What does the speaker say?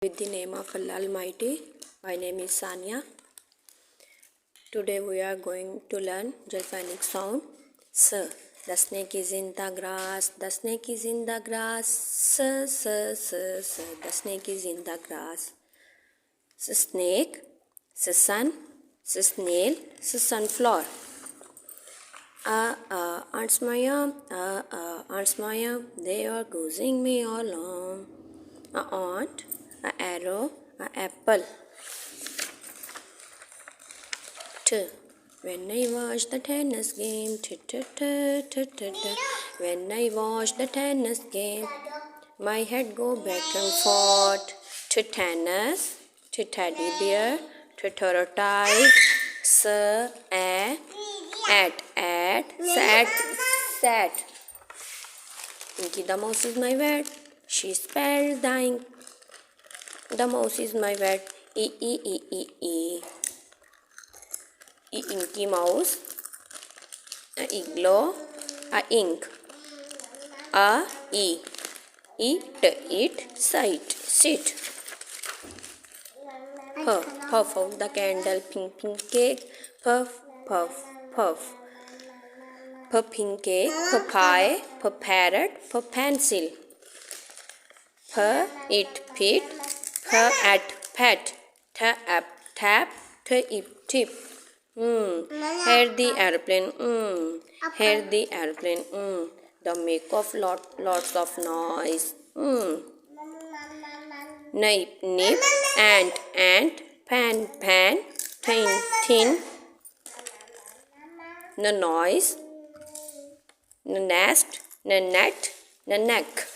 With the name of Allah Almighty, my name is Sania. Today we are going to learn phonics sound. S. The snake is in the grass. The snake is in the grass. S. The snake is in the grass. S. Snake. S. Sun. S. Snail. S. Sunflower. Aunt Maya. Aunt Maya. They are causing me along. Aunt. A arrow, a apple. T. When I watch the tennis game, when I watch the tennis game, my head go back and forth. To tennis, to teddy bear, to tortoise, at, sat. Pinky the mouse is my word. She spelled dying. The mouse is my word. E. E inky mouse. A igloo. A ink. A e. Eat. Sit. Puff out the candle. Pink cake. Puff. Pink cake. Pie. Parrot. Pencil. Eat pit. At pet. Tap. Tip. Hear the airplane. Hear the airplane. The make of lots of noise. Nip. Ant. Pan. Tin. The noise. The nest. The net. The neck.